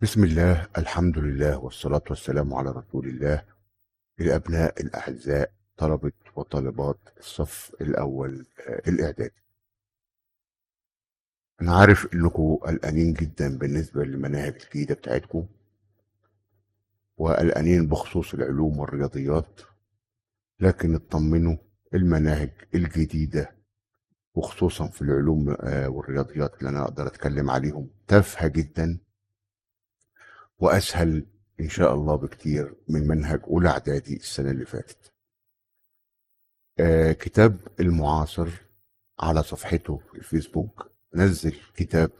بسم الله، الحمد لله، والصلاة والسلام على رسول الله. الأبناء الأعزاء، طلبة وطالبات الصف الأول الإعدادي. أنا عارف إنكم قلقانين جدا بالنسبة للمناهج الجديدة بتاعتكم، وقلقانين بخصوص العلوم والرياضيات، لكن اطمنوا. المناهج الجديدة وخصوصا في العلوم والرياضيات اللي أنا أقدر أتكلم عليهم تافهة جدا وأسهل إن شاء الله بكتير من منهج أولى إعدادي السنة اللي فاتت. كتاب المعاصر على صفحته في الفيسبوك نزل كتاب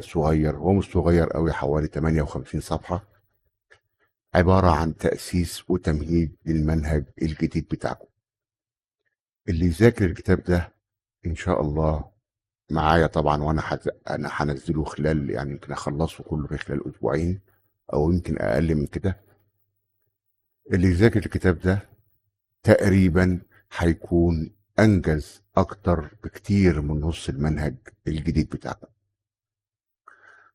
صغير، هو مش صغير قوي، حوالي 58 صفحة، عبارة عن تأسيس وتمهيد للمنهج الجديد بتاعكم. اللي يذاكر الكتاب ده إن شاء الله معايا طبعا، وأنا أنا هنزله خلال، يعني يمكن أخلصه كله في خلال أسبوعين أو يمكن أقل من كده. اللي يذاكر الكتاب ده تقريبا هيكون أنجز أكتر بكتير من نص المنهج الجديد بتاعكم.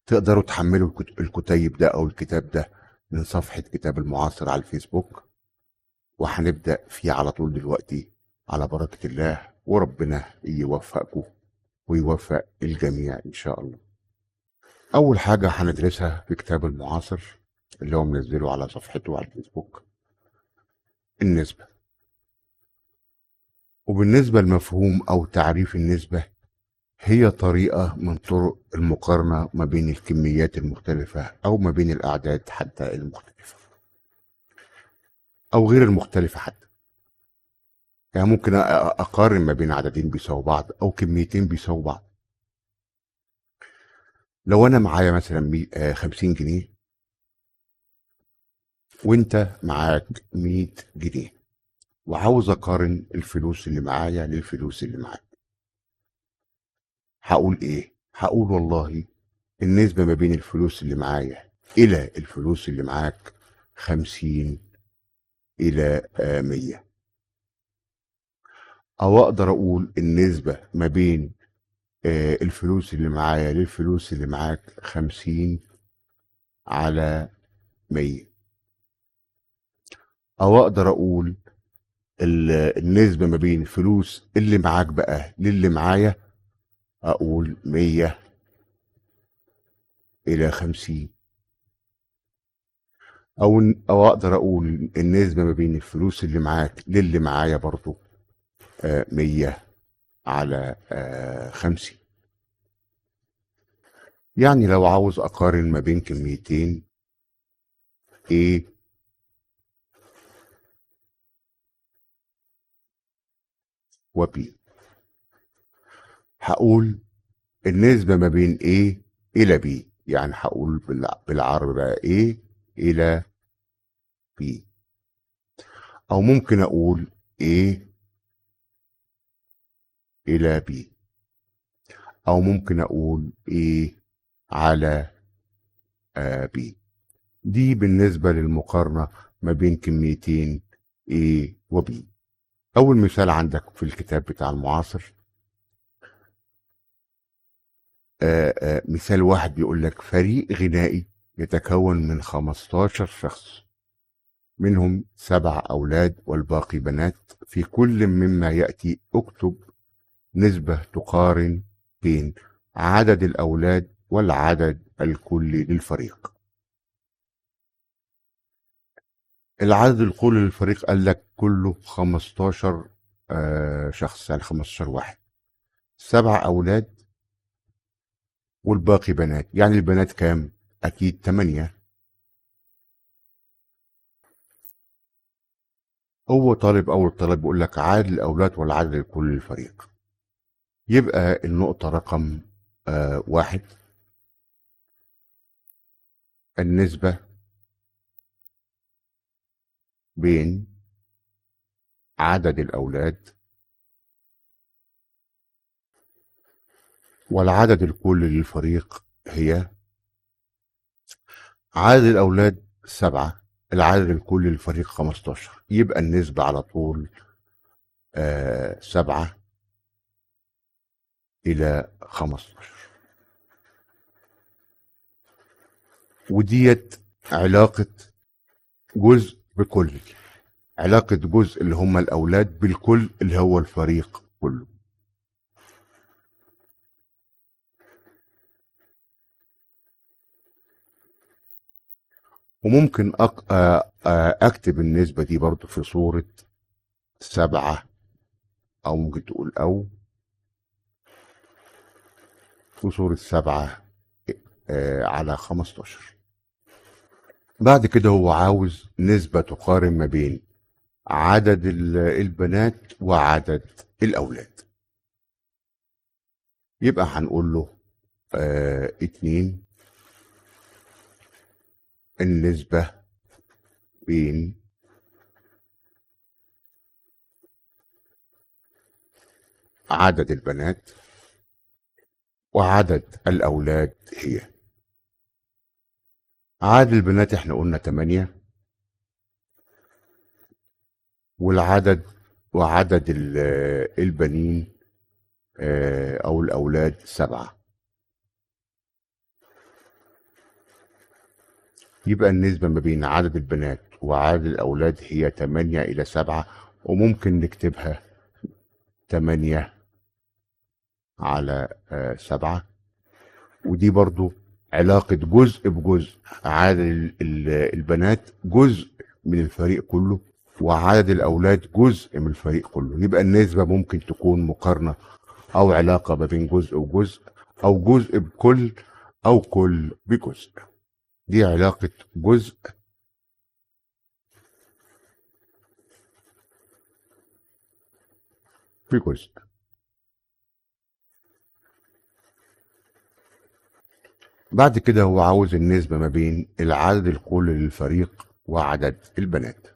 تقدروا تحملوا الكتيب ده أو الكتاب ده من صفحة كتاب المعاصر على الفيسبوك، وهنبدأ فيه على طول دلوقتي على بركة الله، وربنا يوفقكم ويوفق الجميع إن شاء الله. أول حاجة هندرسها في كتاب المعاصر اللي هو منزله على صفحته على الفيسبوك النسبة. وبالنسبة لمفهوم أو تعريف النسبة، هي طريقة من طرق المقارنة ما بين الكميات المختلفة أو ما بين الأعداد حتى المختلفة أو غير المختلفة حتى. يعني ممكن أقارن ما بين عددين بيساووا بعض أو كميتين بيساووا بعض. لو أنا معايا مثلا 50 جنيه وأنت معاك 100 جنيه، وعاوز أقارن الفلوس اللي معايا للفلوس اللي معاك، هقول إيه؟ هقول والله النسبة ما بين الفلوس اللي معايا إلى الفلوس اللي معاك 50 إلى 100. أو أقدر أقول النسبة ما بين الفلوس اللي معايا للفلوس اللي معاك 50/100. أو أقدر أقول النسبة ما بين الفلوس اللي معاك بقى للي معايا، أقول 100/50. أو أقدر أقول النسبة ما بين الفلوس اللي معاك للي معايا برضو 100/50. يعني لو عاوز أقارن ما بين كميتين A و B، هقول النسبة ما بين A إلى B، يعني هقول بالعربي بقى A إلى B. أو ممكن أقول A إلى B، أو ممكن أقول A على B. دي بالنسبة للمقارنة ما بين كميتين A و B. أول مثال عندك في الكتاب بتاع المعاصر، مثال واحد بيقول لك فريق غنائي يتكون من 15 شخص، منهم 7 أولاد والباقي بنات. في كل مما يأتي اكتب نسبة تقارن بين عدد الأولاد والعدد الكلي للفريق. العدد الكلي للفريق قال لك كله 15 شخص، يعني 15 واحد. 7 أولاد والباقي بنات، يعني البنات كام؟ أكيد 8. هو طالب أول طالب بيقول لك عدد الأولاد والعدد الكلي للفريق. يبقى النقطة رقم 1، النسبة بين عدد الأولاد والعدد الكلي للفريق هي عدد الأولاد 7، العدد الكلي للفريق 15. يبقى النسبة على طول 7/15. وديت علاقة جزء بكل، علاقة جزء اللي هم الأولاد بالكل اللي هو الفريق كله. وممكن أكتب النسبة دي برضو في صورة 7، أو ممكن تقول أو في صورة 7 على 15. بعد كده هو عاوز نسبة تقارن ما بين عدد البنات وعدد الأولاد. يبقى هنقول له 2 النسبة بين عدد البنات وعدد الأولاد هي. عدد البنات احنا قلنا 8، والعدد وعدد البنين أو الأولاد 7. يبقى النسبة ما بين عدد البنات وعدد الأولاد هي 8/7، وممكن نكتبها 8 على 7. ودي برضو علاقة جزء بجزء، عدد البنات جزء من الفريق كله، وعدد الأولاد جزء من الفريق كله. يبقى النسبة ممكن تكون مقارنة أو علاقة ما بين جزء وجزء، أو جزء بكل، أو كل بجزء. دي علاقة جزء بجزء. بعد كده هو عاوز النسبة ما بين العدد الكلي للفريق وعدد البنات.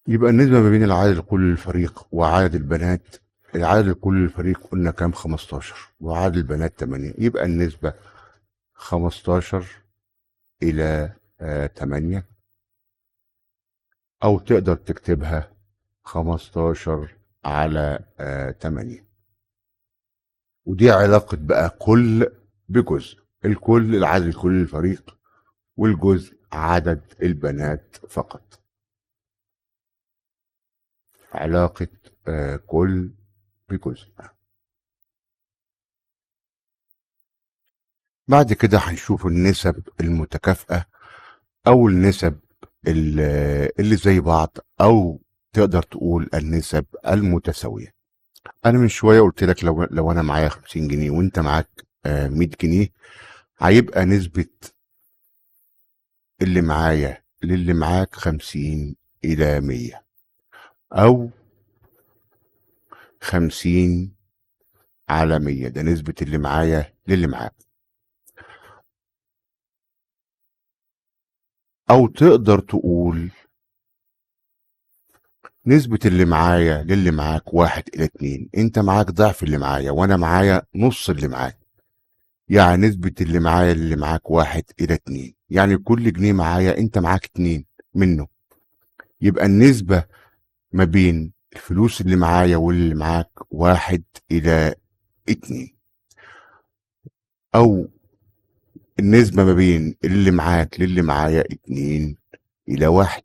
يبقى النسبة ما بين العدد الكلي للفريق وعدد البنات، العدد الكلي للفريق قلنا كام؟ 15، وعدد البنات 8. يبقى النسبة 15 إلى 8، أو تقدر تكتبها 15 على 8. ودي علاقة بقى كل بجزء، الكل العدد الكلي للفريق، والجزء عدد البنات فقط. علاقة كل بجزء. بعد كده هنشوف النسب المتكافئة، أو النسب اللي زي بعض، أو تقدر تقول النسب المتساوية. أنا من شوية قلت لك لو أنا معايا 50 جنيه وأنت معاك 100 جنيه، هيبقى نسبة اللي معايا للي معاك 50/100، أو 50/100. ده نسبة اللي معايا للي معاك. أو تقدر تقول نسبة اللي معايا للي معاك 1/2. انت معاك ضعف اللي معايا، وانا معايا نص اللي معاك. يعني نسبة اللي معايا للي معاك 1/2. يعني كل جنيه معايا انت معاك 2 منه. يبقى النسبة ما بين الفلوس اللي معايا واللي معاك 1/2. او النسبة ما بين اللي معاك للي معايا 2/1.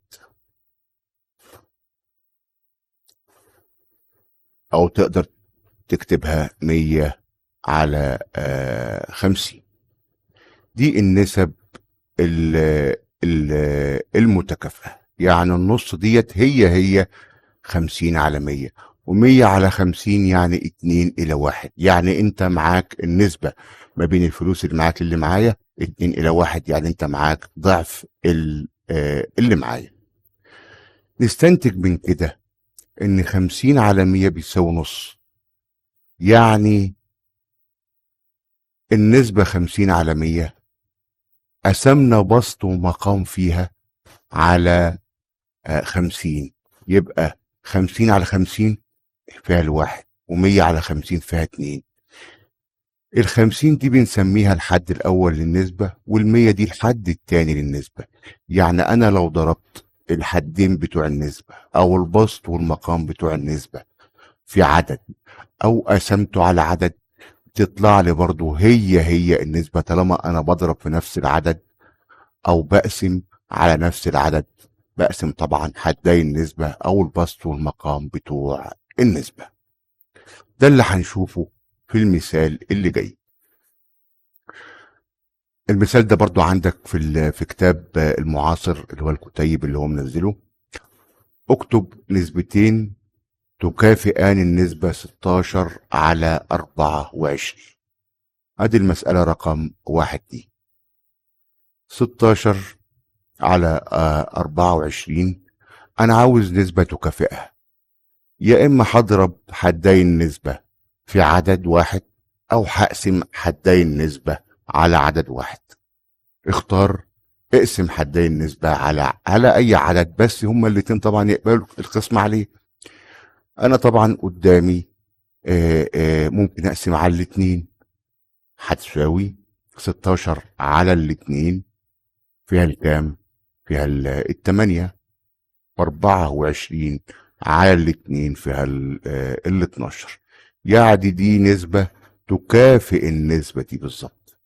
او تقدر تكتبها 100/50. دي النسب المتكافئة. يعني النص ديت هي 50/100، و100/50 يعني 2/1. يعني انت معاك النسبة ما بين الفلوس اللي معاك اللي معايا 2/1. يعني انت معاك ضعف اللي معايا. نستنتج من كده ان 50/100 بيساوي نص. يعني النسبة 50/100 قسمنا بسط ومقام فيها على 50. يبقى 50/50 فيها 1، و100/50 فيها 2. ال50 دي بنسميها الحد الأول للنسبة، وال100 دي الحد التاني للنسبة. يعني أنا لو ضربت الحدين بتوع النسبة أو البسط والمقام بتوع النسبة في عدد، أو قسمته على عدد، تطلع لي برضو هي النسبة طالما أنا بضرب في نفس العدد أو بقسم على نفس العدد. بقسم طبعا حدي النسبة أو البسط والمقام بتوع النسبة. ده اللي هنشوفه في المثال اللي جاي. المثال ده برضو عندك في كتاب المعاصر اللي هو الكتيب اللي هو منزله. اكتب نسبتين تكافئان النسبة 16 على 24. ادي المسألة رقم 1 دي. 16 على 24 انا عاوز نسبة تكافئها. يا اما هضرب حدي النسبة في عدد واحد، او هقسم حدي النسبة على عدد واحد. اختار. اقسم حدي النسبة على اي عدد، بس هما الاتنين طبعا يقبلوا القسم عليه. انا طبعا قدامي ممكن اقسم على الاتنين. هتساوي 16 على الاتنين فيها الكام؟ فيها التمانية. 24 على الاتنين فيها ال 12. يعني دي نسبة تكافئ النسبة دي بالظبط.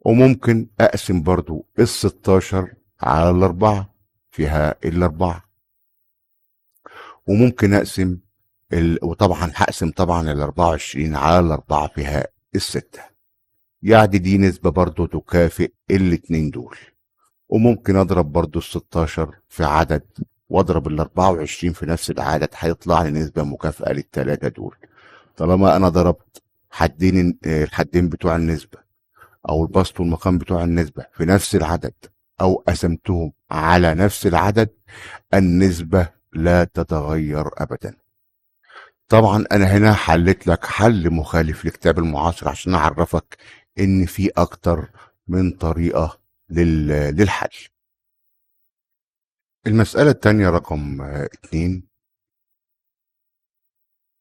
وممكن اقسم برضو ال 16 على الاربعة فيها الاربعة. وممكن اقسم وطبعا هقسم طبعا ال 24 على الاربعة فيها الستة. يعني دي نسبة برضو تكافئ الاتنين دول. وممكن اضرب برضو ال 16 في عدد، واضرب ال 24 في نفس العدد، هيطلع لي نسبة مكافئة للتلاتة دول. طالما انا ضربت حدين الحدين بتوع النسبة او البسط والمقام بتوع النسبة في نفس العدد، او قسمتهم على نفس العدد، النسبة لا تتغير ابدا. طبعا انا هنا حلت لك حل مخالف لكتاب المعاصر عشان اعرفك ان في اكتر من طريقة للحل. المسألة التانية رقم 2.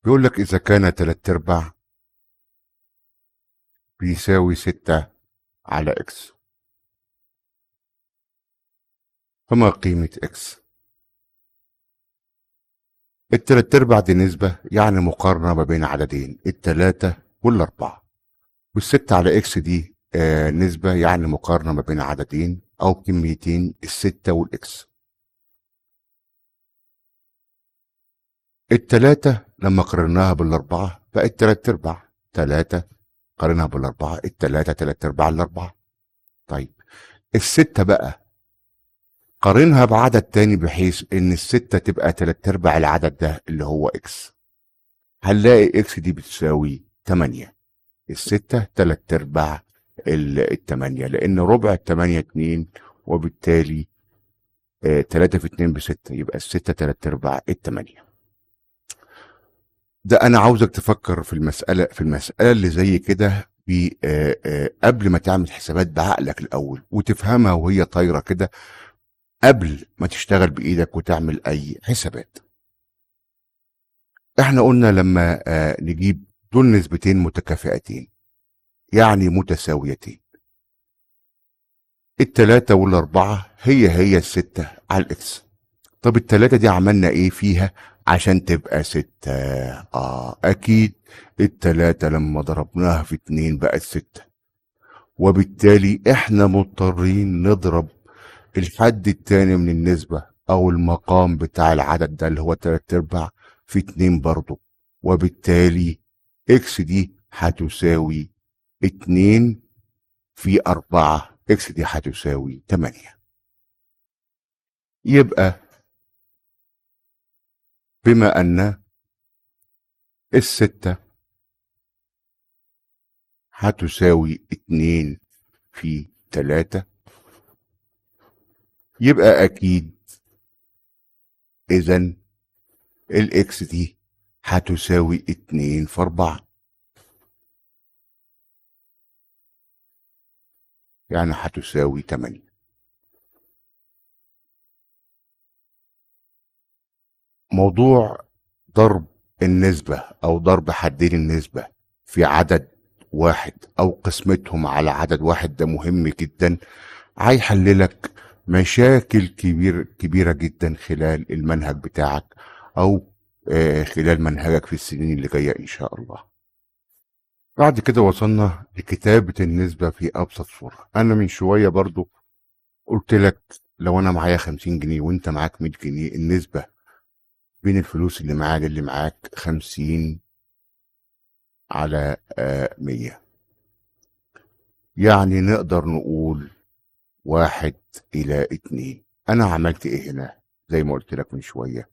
بيقول لك إذا كان 3/4 بيساوي 6 على إكس، فما قيمة إكس؟ ال3/4 دي نسبة، يعني مقارنة ما بين عددين، ال3 وال4. وال6 على إكس دي نسبة، يعني مقارنة ما بين عددين أو كميتين، ال6 والإكس. ال3 لما قارناها بال4 بقت 3/4. 3 قارنها بال4، ال3 3/4 ال4. طيب ال6 بقى قارنها بعدد تاني بحيث ان الستة تبقى 3/4 العدد ده اللي هو اكس. هنلاقي اكس دي بتساوي 8. الستة 3/4 التمانية، لان ربع التمانية 2، وبالتالي 3 في 2 ب6، يبقى الستة 3/4 التمانية. ده انا عاوزك تفكر في المسألة اللي زي كده قبل ما تعمل حسابات بعقلك الاول، وتفهمها وهي طايرة كده قبل ما تشتغل بايدك وتعمل اي حسابات. احنا قلنا لما نجيب دول نسبتين متكافئتين، يعني متساويتين. التلاتة والاربعة هي الستة على الاكس. طب التلاتة دي عملنا ايه فيها عشان تبقى ستة؟ اكيد التلاتة لما ضربناها في 2 بقت 6، وبالتالي احنا مضطرين نضرب الحد التاني من النسبة او المقام بتاع العدد ده اللي هو 3/4 في 2 برضه. وبالتالي اكس دي هتساوي 2 في 4، اكس دي هتساوي 8. يبقى بما ان الستة هتساوي 2 في 3، يبقى اكيد اذا الاكس دي هتساوي 2 في 4، يعني هتساوي 8. موضوع ضرب النسبة أو ضرب حدين النسبة في عدد واحد أو قسمتهم على عدد واحد، ده مهم جدا. هيحللك مشاكل كبيرة جدا خلال المنهج بتاعك، أو خلال منهجك في السنين اللي جاية إن شاء الله. بعد كده وصلنا لكتابة النسبة في أبسط صورة. أنا من شوية برضو قلت لك لو أنا معايا 50 جنيه وأنت معاك 100 جنيه، النسبة بين الفلوس اللي معايا اللي معاك 50 على 100. يعني نقدر نقول 1:2. أنا عملت إيه هنا؟ زي ما قلت لك من شوية،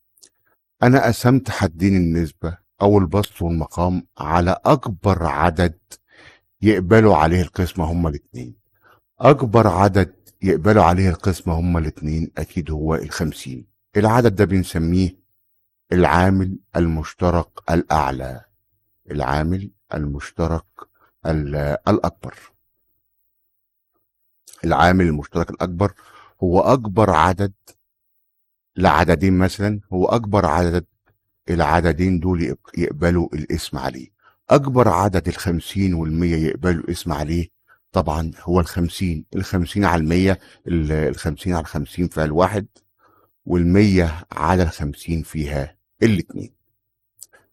أنا قسمت حدين النسبة أو البسط والمقام على أكبر عدد يقبلوا عليه القسمة هما الاتنين. أكبر عدد يقبلوا عليه القسمة هما الاتنين أكيد هو 50. العدد ده بنسميه العامل المشترك الأعلى، العامل المشترك الأكبر. العامل المشترك الأكبر هو أكبر عدد لعددين، مثلا هو أكبر عدد العددين دول يقبلوا الاسم عليه. أكبر عدد 50 والمية يقبلوا الاسم عليه طبعا هو 50. 50 على 100، 50 على 50 فيها الواحد، وال100 على 50 فيها الاتنين.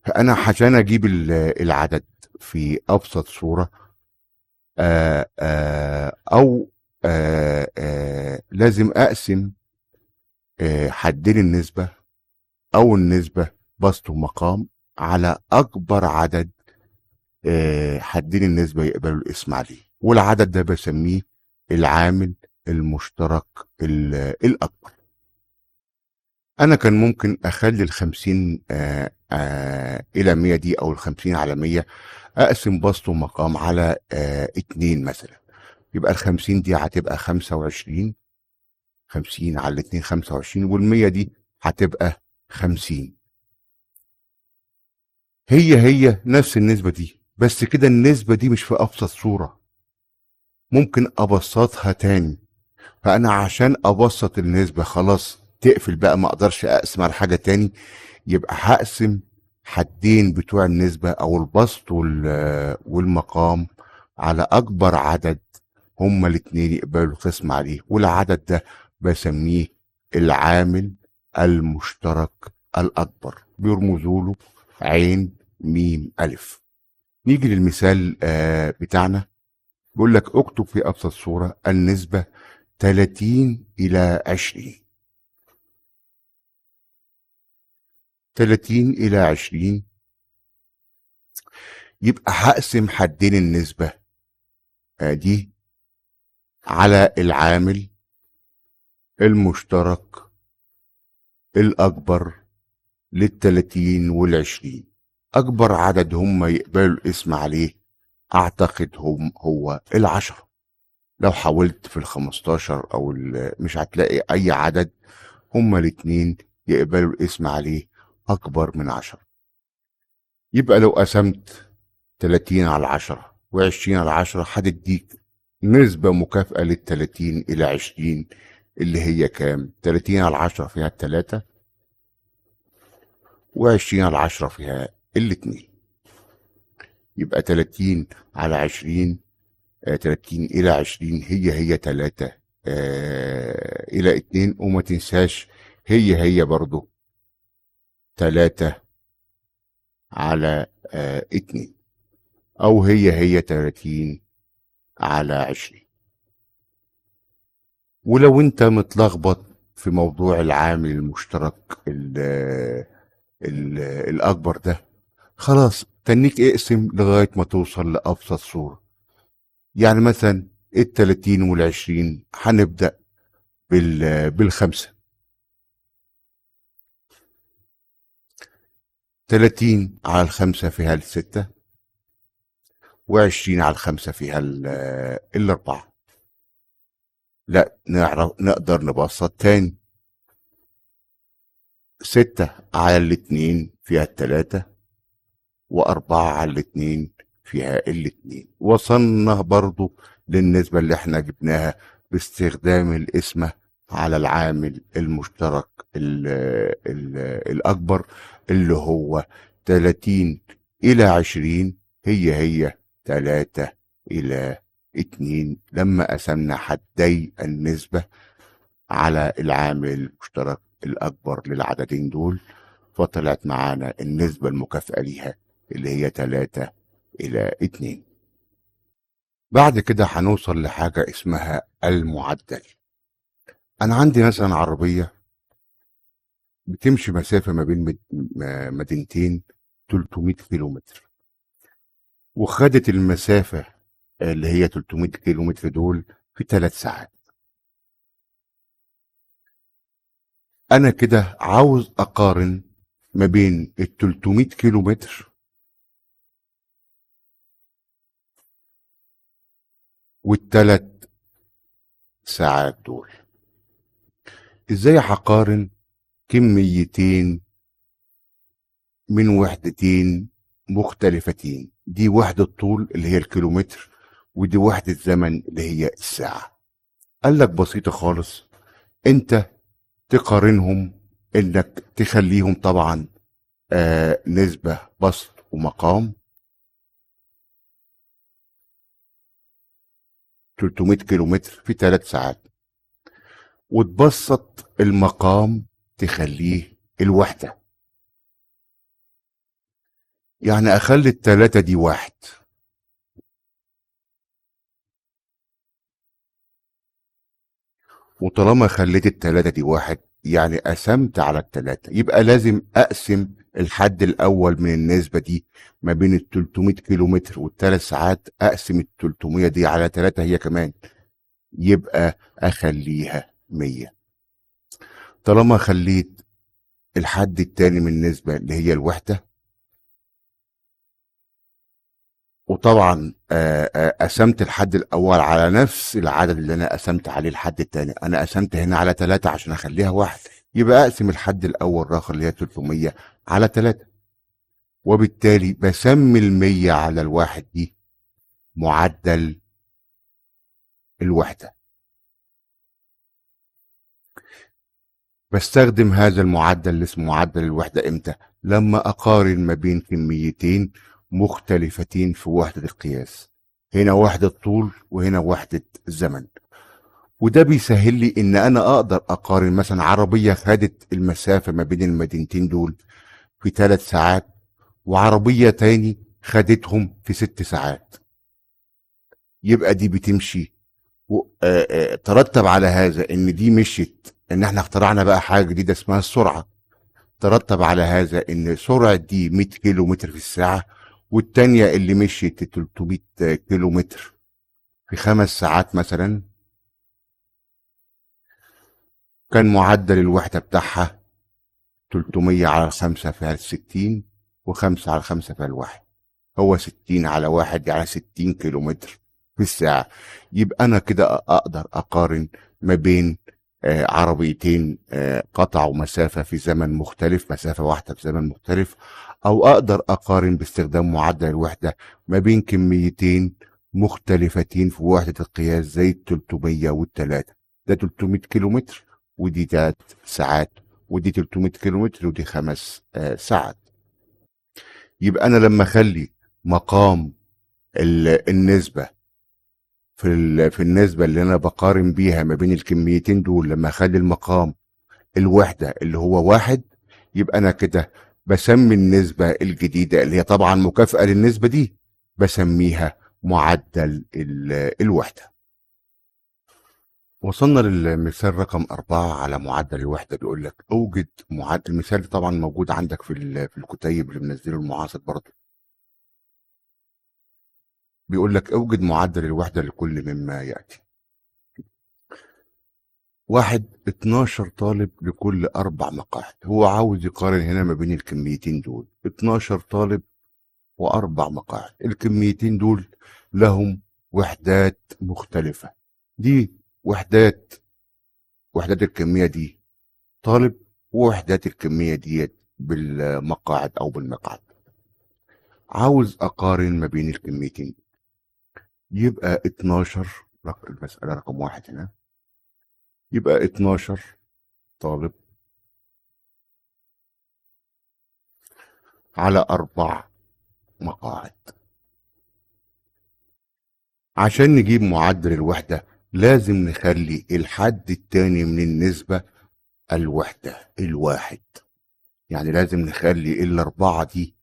فأنا عشان أجيب العدد في أبسط صورة أو لازم أقسم حدين النسبة أو النسبة بسط ومقام على أكبر عدد حدين النسبة يقبلوا الاسم عليه، والعدد ده بسميه العامل المشترك الأكبر. أنا كان ممكن أخلي 50 إلى 100 دي، أو 50 على 100، أقسم بسط ومقام على 2 مثلا. يبقى 50 دي هتبقى 25، 50 على 2 25، وال100 دي هتبقى 50. هي نفس النسبة دي، بس كده النسبة دي مش في أبسط صورة، ممكن أبسطها تاني. فأنا عشان أبسط النسبة خلاص تقفل بقى، ما أقدرش أقسم على حاجة تاني، يبقى هقسم حدين بتوع النسبة أو البسط والمقام على أكبر عدد هما الاتنين يقبلوا القسم عليه، والعدد ده بسميه العامل المشترك الأكبر، بيرمزوا له عين ميم ألف. نيجي للمثال بتاعنا. بيقول لك اكتب في أبسط صورة النسبة 30:20. 30:20. يبقى هقسم حدين النسبة دي على العامل المشترك الأكبر لل30 وال20. أكبر عدد هم يقبلوا الاسم عليه أعتقد هو 10. لو حاولت في 15 أو مش هتلاقي أي عدد هما الاتنين يقبلوا الاسم عليه أكبر من 10. يبقى لو قسمت 30 على 10 و20 على 10 هتديك نسبة مكافأة لل30:20 اللي هي كام؟ 30 على 10 فيها 3، و20 على 10 فيها 2. يبقى 30 على 20، 30:20 هي 3 إلى 2. وما تنساش هي برضو 3 على 2، أو هي 30 على 20. ولو أنت متلخبط في موضوع العامل المشترك الأكبر ده، خلاص تنيك اقسم لغاية ما توصل لأبسط صورة. يعني مثلا 30 وال20 هنبدأ بالخمسة. 30 على 5 فيها 6، و20 على 5 فيها 4. لا، نقدر نبسط تاني. 6 على 2 فيها 3، و4 على 2 فيها 2. وصلنا برضو للنسبة اللي احنا جبناها باستخدام القسمة على العامل المشترك الأكبر اللي هو 30:20. هي 3:2 لما قسمنا حدي النسبة على العامل المشترك الأكبر للعددين دول، فطلعت معانا النسبة المكافئة ليها اللي هي 3:2. بعد كده هنوصل لحاجة اسمها المعدل. أنا عندي مثلا عربية بتمشي مسافة ما بين مدينتين 300 كيلو متر، وخدت المسافة اللي هي 300 كيلو متر دول في 3 ساعات. أنا كده عاوز أقارن ما بين ال 300 كيلو متر وال3 ساعات دول. إزاي هقارن كميتين من وحدتين مختلفتين؟ دي وحدة طول اللي هي الكيلومتر، ودي وحدة زمن اللي هي الساعة. قال لك بسيطة خالص، انت تقارنهم انك تخليهم طبعا نسبة بسط ومقام. 300 كيلو متر في 3 ساعات، وتبسط المقام تخليه الوحدة. يعني اخلي ال3 دي 1، وطالما خليت ال3 دي 1 يعني قسمت على ال3، يبقى لازم اقسم الحد الاول من النسبة دي ما بين ال 300 كيلو متر وال3 ساعات، اقسم ال 300 دي على 3 هي كمان، يبقى اخليها 100. طالما خليت الحد التاني من النسبة اللي هي الوحدة، وطبعا قسمت الحد الاول على نفس العدد اللي انا قسمت عليه الحد التاني. انا قسمت هنا على 3 عشان اخليها 1، يبقى اقسم الحد الاول الاخر اللي هي 300 على 3، وبالتالي بسمي 100 على الواحد دي معدل الوحدة. بستخدم هذا المعدل اللي اسمه معدل الوحدة امتى؟ لما اقارن ما بين كميتين مختلفتين في وحدة القياس، هنا وحدة طول وهنا وحدة زمن. وده بيسهل لي ان انا اقدر اقارن مثلا عربية خدت المسافة ما بين المدينتين دول في 3 ساعات، وعربية تاني خدتهم في 6 ساعات. يبقى دي بتمشي ترتب على هذا ان دي مشيت، ان احنا اخترعنا بقى حاجة جديدة اسمها السرعة. ترتب على هذا ان سرعة دي 100 كيلو متر في الساعة، والتانية اللي مشيت 300 كيلو متر في 5 ساعات مثلا، كان معدل الوحدة بتاعها 300 على 5 فيها 60، و5 على 5 فيها 1، هو 60 على 1 يعني 60 كيلو متر في الساعة. يبقى أنا كده أقدر أقارن ما بين عربيتين قطعوا مسافة في زمن مختلف، مسافة واحدة في زمن مختلف، أو أقدر أقارن باستخدام معدل الوحدة ما بين كميتين مختلفتين في وحدة القياس زي ال 300 وال3. ده 300 كيلو متر، ودي 3 ساعات، ودي 300 كيلو متر، ودي 5 ساعات. يبقى أنا لما أخلي مقام النسبة في النسبة اللي أنا بقارن بيها ما بين الكميتين دول، لما أخلي المقام الوحدة اللي هو 1، يبقى أنا كده بسمي النسبة الجديدة اللي هي طبعا مكافأة للنسبة دي، بسميها معدل الوحدة. وصلنا للمثال رقم 4 على معدل الوحدة. بيقول لك أوجد معدل. المثال ده طبعا موجود عندك في الكتيب اللي منزله المعاصر برضه. بيقول لك أوجد معدل الوحدة لكل مما يأتي. 1، 12 طالب لكل 4 مقاعد. هو عاوز يقارن هنا ما بين الكميتين دول، 12 طالب و4 مقاعد. الكميتين دول لهم وحدات مختلفة. دي وحدات الكمية دي طالب، ووحدات الكمية دي بالمقاعد أو بالمقعد. عاوز أقارن ما بين الكميتين، يبقى 12 المسألة رقم 1 هنا، يبقى 12 طالب على 4 مقاعد. عشان نجيب معدل الوحدة لازم نخلي الحد التاني من النسبة الوحدة الواحد. يعني لازم نخلي الأربعة دي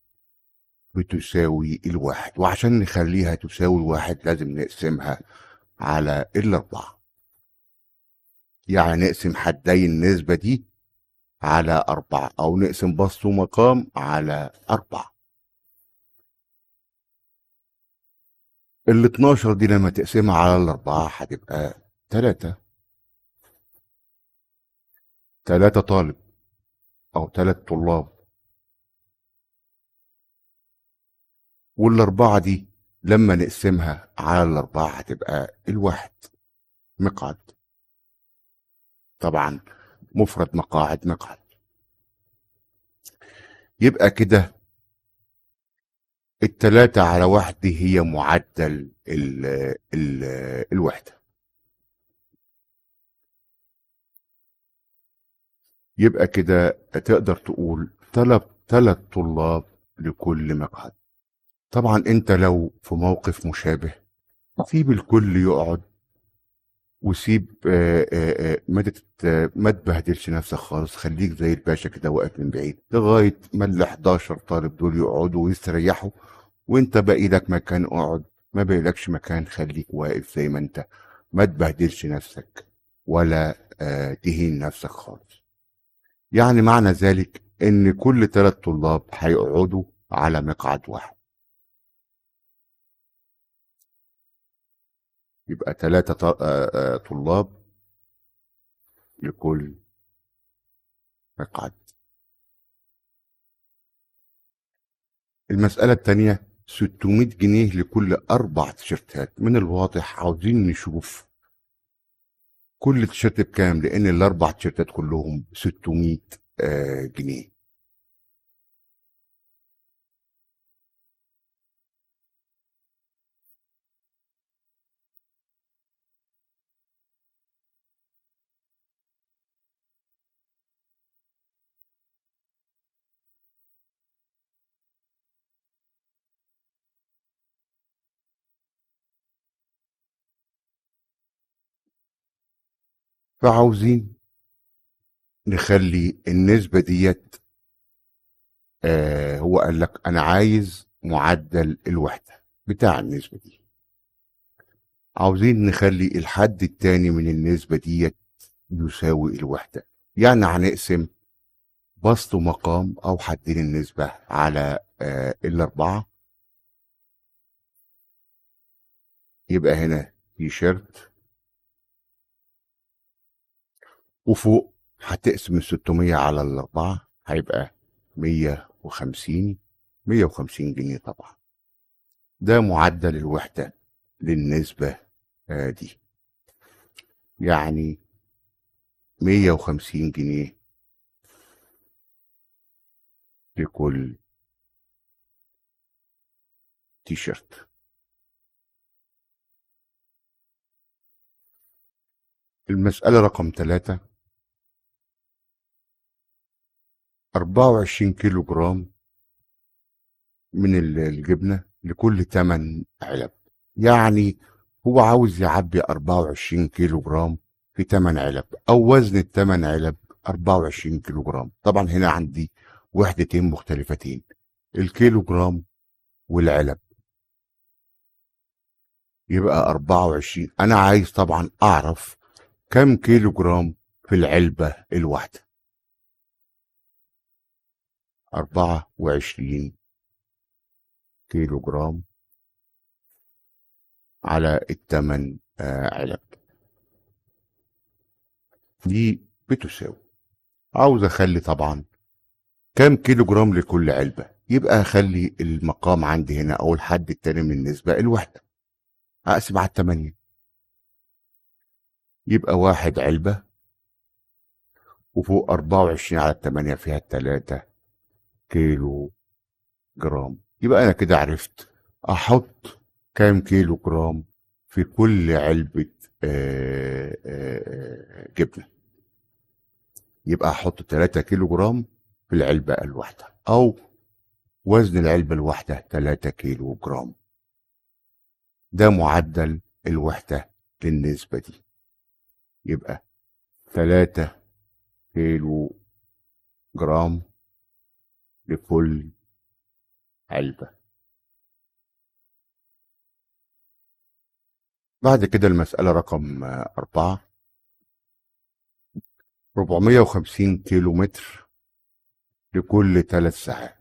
بتساوي الواحد، وعشان نخليها تساوي الواحد لازم نقسمها على الأربعة. يعني نقسم حدي النسبة دي على أربعة، أو نقسم بسط ومقام على أربعة. ال 12 دي لما تقسمها على الأربعة هتبقى تلاتة. تلاتة طالب أو تلات طلاب. والأربعة دي لما نقسمها على الأربعة هتبقى الواحد مقعد. طبعا مفرد مقاعد مقعد. يبقى كده التلاتة على واحد دي هي معدل ال الوحدة. يبقى كده تقدر تقول تلات طلاب لكل مقعد. طبعا انت لو في موقف مشابه سيب الكل يقعد، وسيب ما تبهدلش نفسك خالص. خليك زي الباشا كده واقف من بعيد لغايه ما ال 11 طالب دول يقعدوا ويستريحوا، وانت باقي لك مكان اقعد، ما باقيلكش مكان خليك واقف زي ما انت. ما تبهدلش نفسك ولا تهين نفسك خالص. يعني معنى ذلك ان كل 3 طلاب هيقعدوا على مقعد واحد. يبقى 3 طلاب لكل مقعد. المسألة التانية 600 جنيه لكل 4 تيشيرتات. من الواضح عاوزين نشوف كل تيشيرت بكام، لأن ال4 تيشيرتات كلهم 600 جنيه. فعاوزين نخلي النسبة ديت. هو قال لك أنا عايز معدل الوحدة بتاع النسبة دي. عاوزين نخلي الحد التاني من النسبة ديت يساوي الوحدة. يعني هنقسم بسط ومقام أو حدين النسبة على الأربعة. يبقى هنا تيشيرت، وفوق هتقسم ال600 على الأربعة هيبقى 150. 150 جنيه طبعا. ده معدل الوحدة للنسبة دي. يعني 150 جنيه لكل تيشيرت. المسألة رقم 3 24 كيلو جرام من الجبنة لكل 8 علب. يعني هو عاوز يعبي 24 كيلو جرام في 8 علب، أو وزن ال8 علب 24 كيلو جرام. طبعا هنا عندي وحدتين مختلفتين، الكيلو جرام والعلب. يبقى 24. أنا عايز طبعا أعرف كم كيلو جرام في العلبة الواحدة. 24 كيلو جرام على ال8 علب دي بتساوي. عاوز اخلي طبعا كام كيلو جرام لكل علبة. يبقى اخلي المقام عندي هنا او الحد التاني من النسبة الوحدة، اقسم على 8. يبقى 1 علبة، وفوق 24 على 8 فيها 3 كيلو جرام. يبقى انا كده عرفت احط كام كيلو جرام في كل علبة جبنة. يبقى احط 3 كيلو جرام في العلبة الواحدة، او وزن العلبة الواحدة 3 كيلو جرام. ده معدل الوحدة للنسبة دي. يبقى 3 كيلو جرام لكل علبة. بعد كده المسألة رقم 4، 450 كيلو متر لكل 3 ساعات.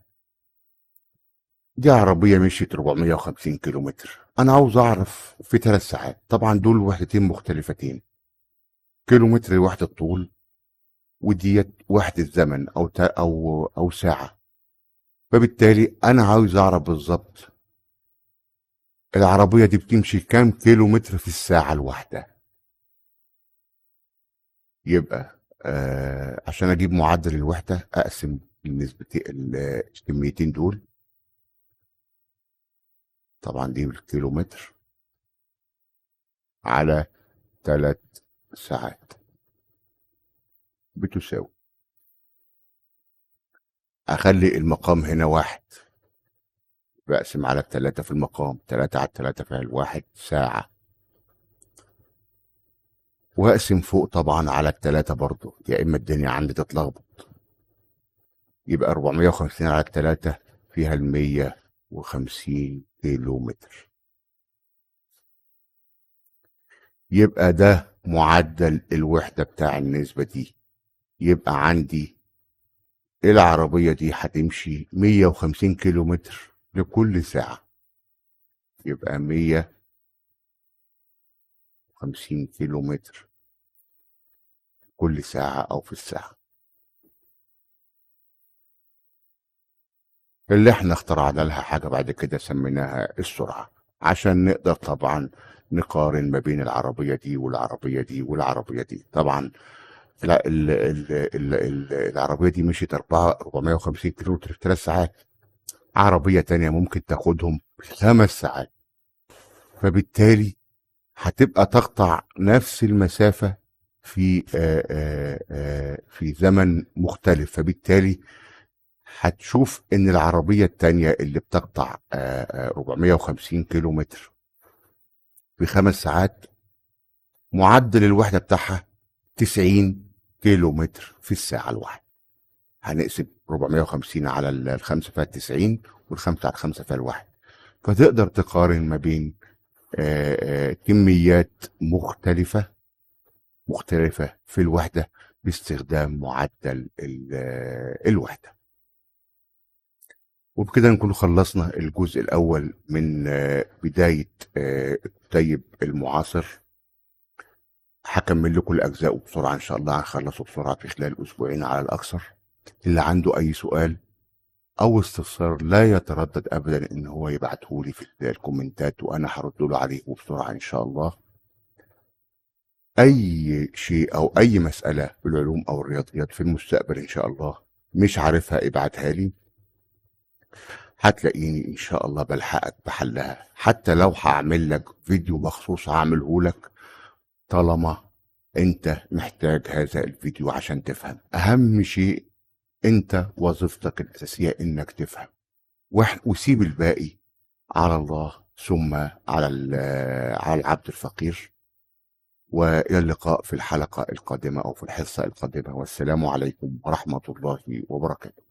دي عربية مشيت 450 كيلو متر، أنا عاوز أعرف في 3 ساعات. طبعا دول وحدتين مختلفتين، كيلو متر وحدة طول، وديت وحدة زمن أو ساعة. فبالتالي أنا عاوز أعرف بالظبط العربية دي بتمشي كام كيلو متر في الساعة الواحدة. يبقى عشان أجيب معدل الوحدة أقسم الكميتين دول. طبعا دي بالكيلو متر على 3 ساعات بتساوي، أخلي المقام هنا 1، بقسم على 3 في المقام، 3 على 3 فيها 1 ساعة، واقسم فوق طبعا على 3 برضو، يا إما الدنيا عندي تتلخبط. يبقى 450 على 3 فيها 150 كيلو متر. يبقى ده معدل الوحدة بتاع النسبة دي. يبقى عندي العربية دي هتمشي 150 كيلو متر لكل ساعة. يبقى 150 كيلو متر كل ساعة أو في الساعة. اللي احنا اخترعنا لها حاجة بعد كده سميناها السرعة، عشان نقدر طبعا نقارن ما بين العربية دي والعربية دي والعربية دي. طبعا العربية دي مشيت 450 كيلو متر في 3 ساعات، عربية تانية ممكن تاخدهم 5 ساعات. فبالتالي هتبقى تقطع نفس المسافة في زمن مختلف. فبالتالي هتشوف ان العربية التانية اللي بتقطع 450 كيلو متر في 5 ساعات، معدل الوحدة بتاعها 90 كيلو متر في الساعة الواحدة. هنقسم 450 على الخمسة فيها 90، والخمسة على الخمسة فيها الواحد. فتقدر تقارن ما بين كميات مختلفة في الوحدة باستخدام معدل الوحدة. وبكده نكون خلصنا الجزء الأول من بداية الكتيب المعاصر. هكمل لكم الأجزاء بسرعة إن شاء الله، هنخلصه بسرعة في خلال أسبوعين على الأكثر. اللي عنده أي سؤال أو استفسار لا يتردد أبدا إن هو يبعتهولي في الكومنتات، وأنا هرد له عليه بسرعة إن شاء الله. أي شيء أو أي مسألة في العلوم أو الرياضيات في المستقبل إن شاء الله مش عارفها ابعتها لي، هتلاقيني إن شاء الله بلحقك بحلها. حتى لو هعمل لك فيديو مخصوص هعمله لك، طالما أنت محتاج هذا الفيديو عشان تفهم. أهم شيء أنت وظيفتك الأساسية إنك تفهم، وسيب الباقي على الله ثم على العبد الفقير. وإلى اللقاء في الحلقة القادمة أو في الحصة القادمة، والسلام عليكم ورحمة الله وبركاته.